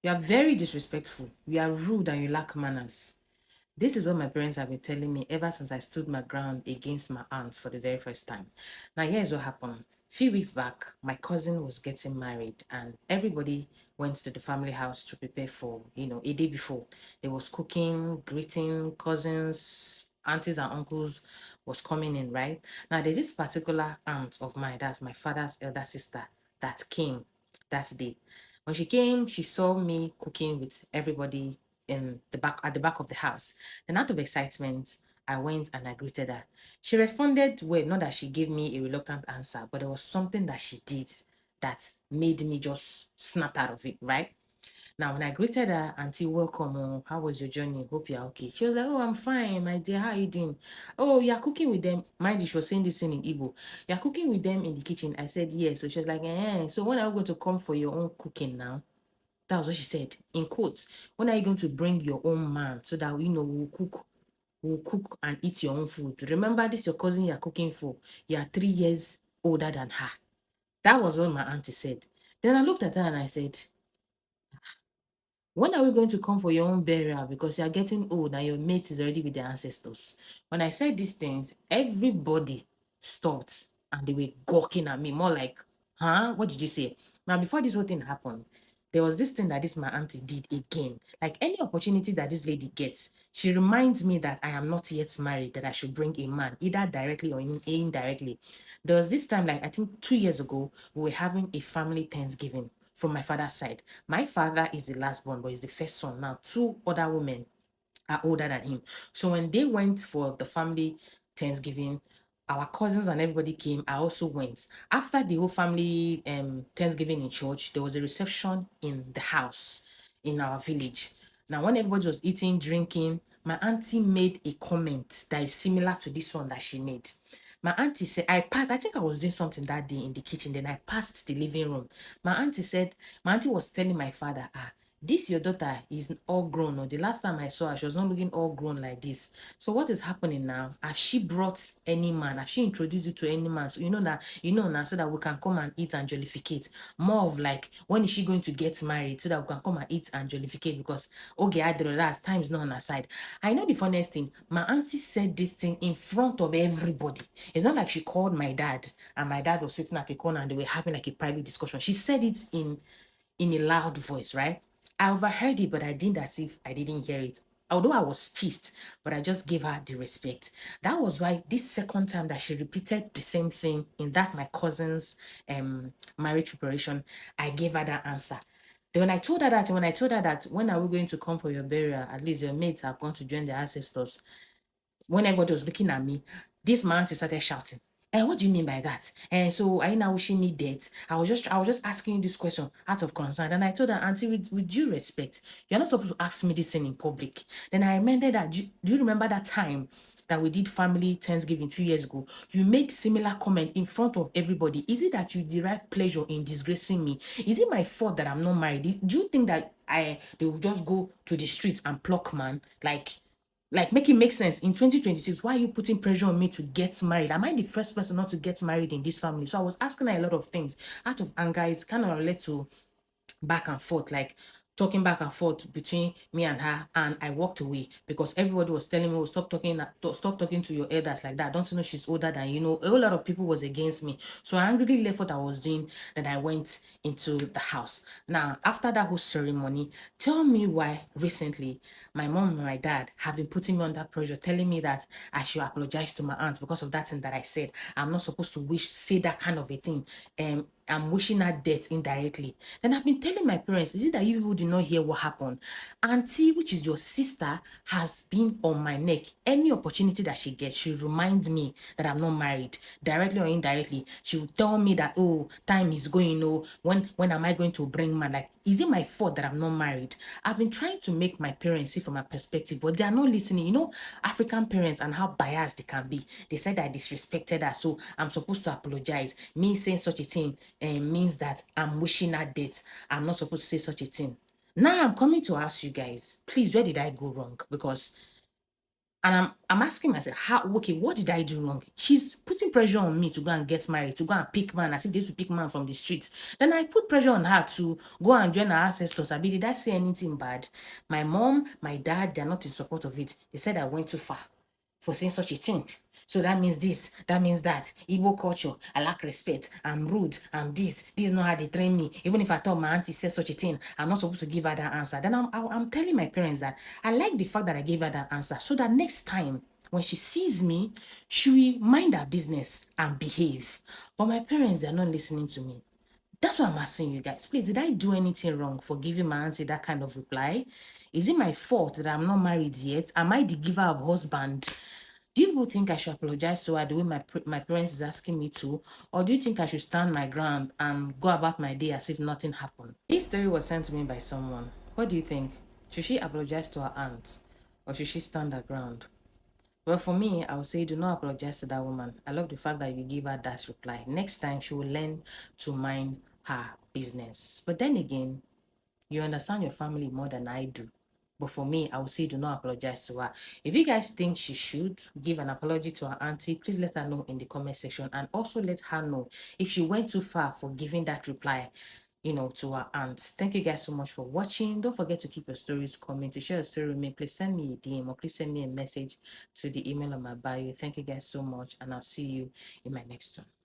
You are very disrespectful. You are rude and you lack manners. This is what my parents have been telling me ever since I stood my ground against my aunt for the very first time. Now, here's what happened. A few weeks back, my cousin was getting married, and everybody went to the family house to prepare for, a day before. There was cooking, greeting, cousins, aunties, and uncles was coming in, right? Now, there's this particular aunt of mine, that's my father's elder sister, that came that day. When she came, she saw me cooking with everybody in the back at the back of the house. And out of excitement, I went and I greeted her. She responded well, not that she gave me a reluctant answer, but there was something that she did that made me just snap out of it, right? Now, when I greeted her, Auntie, welcome. Oh, how was your journey? Hope you're okay. She was like, oh, I'm fine, my dear. How are you doing? Oh, you're cooking with them. Mind you, she was saying this thing in Igbo. You're cooking with them in the kitchen. I said, yes. So she was like, so when are you going to come for your own cooking now? That was what she said, in quotes. When are you going to bring your own man so that we'll cook and eat your own food? Remember, this your cousin you're cooking for. You are 3 years older than her. That was what my auntie said. Then I looked at her and I said, when are we going to come for your own burial? Because you're getting old and your mate is already with their ancestors. When I said these things, everybody stopped and they were gawking at me, more like, huh? What did you say? Now, before this whole thing happened, there was this thing that this my auntie did again. Like any opportunity that this lady gets, she reminds me that I am not yet married, that I should bring a man, either directly or indirectly. There was this time, like I think 2 years ago, we were having a family Thanksgiving from my father's side. My father is the last born, but he's the first son. Now, two other women are older than him. So when they went for the family Thanksgiving, our cousins and everybody came. I also went. After the whole family Thanksgiving in church, there was a reception in the house in our village. Now, when everybody was eating, drinking, my auntie made a comment that is similar to this one that she made. My auntie said, I think I was doing something that day in the kitchen. Then I passed the living room. My auntie was telling my father, this your daughter is all grown. Or the last time I saw her, she was not looking all grown like this. So what is happening now? Has she brought any man? Has she introduced you to any man? So now, so that we can come and eat and jollificate. More of like, when is she going to get married so that we can come and eat and jollificate? Because okay, I did that. Time is not on her side. I know the funniest thing. My auntie said this thing in front of everybody. It's not like she called my dad and my dad was sitting at a corner and they were having like a private discussion. She said it in a loud voice, right? I overheard it, but I didn't as if I didn't hear it. Although I was pissed, but I just gave her the respect. That was why this second time that she repeated the same thing in that my cousin's marriage preparation, I gave her that answer. Then when I told her that when are we going to come for your burial? At least your mates have gone to join their ancestors. When everybody was looking at me, this man started shouting. And what do you mean by that? And so are you now wishing me death? I was just asking you this question out of concern. And I told her, Auntie, with due respect, you're not supposed to ask me this thing in public. Then I remembered that do you remember that time that we did family Thanksgiving 2 years ago? You made similar comment in front of everybody. Is it that you derive pleasure in disgracing me? Is it my fault that I'm not married? Do you think that they will just go to the streets and pluck man? Like, make it make sense. In 2026, why are you putting pressure on me to get married? Am I the first person not to get married in this family? So I was asking her a lot of things. Out of anger, it's kind of led to back and forth, like talking back and forth between me and her. And I walked away because everybody was telling me, oh, stop talking to your elders like that. Don't you know she's older than you? Know, a whole lot of people was against me. So I angrily left what I was doing. Then I went into the house. Now, after that whole ceremony, tell me why recently my mom and my dad have been putting me under pressure, telling me that I should apologize to my aunt because of that thing that I said. I'm not supposed to say that kind of a thing. I'm wishing her death indirectly. Then I've been telling my parents, is it that you people did not hear what happened? Auntie, which is your sister, has been on my neck. Any opportunity that she gets, she reminds me that I'm not married, directly or indirectly. She will tell me that, oh, time is going, oh, when am I going to bring man? Like, is it my fault that I'm not married? I've been trying to make my parents see from my perspective, but they are not listening. African parents and how biased they can be. They said I disrespected her, so I'm supposed to apologize. Me saying such a thing means that I'm wishing her death. I'm not supposed to say such a thing. Now I'm coming to ask you guys, please, where did I go wrong? Because And I'm asking myself, how, okay, what did I do wrong? She's putting pressure on me to go and get married, to go and pick man, as if they used to pick man from the streets. Then I put pressure on her to go and join her ancestors. I mean, did I say anything bad? My mom, my dad, they're not in support of it. They said I went too far for saying such a thing. So that means this, that means that. Igbo culture, I lack respect, I'm rude, I'm this is not how they train me. Even if I thought my auntie said such a thing, I'm not supposed to give her that answer. Then I'm telling my parents that I like the fact that I gave her that answer, so that next time when she sees me, she will mind her business and behave. But my parents, they're not listening to me. That's why I'm asking you guys, please, did I do anything wrong for giving my auntie that kind of reply? Is it my fault that I'm not married yet? Am I the giver of husband? Do you people think I should apologize to her the way my parents is asking me to? Or do you think I should stand my ground and go about my day as if nothing happened? This story was sent to me by someone. What do you think? Should she apologize to her aunt? Or should she stand her ground? Well, for me, I would say do not apologize to that woman. I love the fact that you give her that reply. Next time, she will learn to mind her business. But then again, you understand your family more than I do. But for me, I would say do not apologize to her. If you guys think she should give an apology to her auntie, please let her know in the comment section. And also let her know if she went too far for giving that reply, to her aunt. Thank you guys so much for watching. Don't forget to keep your stories coming. To share your story with me, please send me a DM or please send me a message to the email on my bio. Thank you guys so much, and I'll see you in my next one.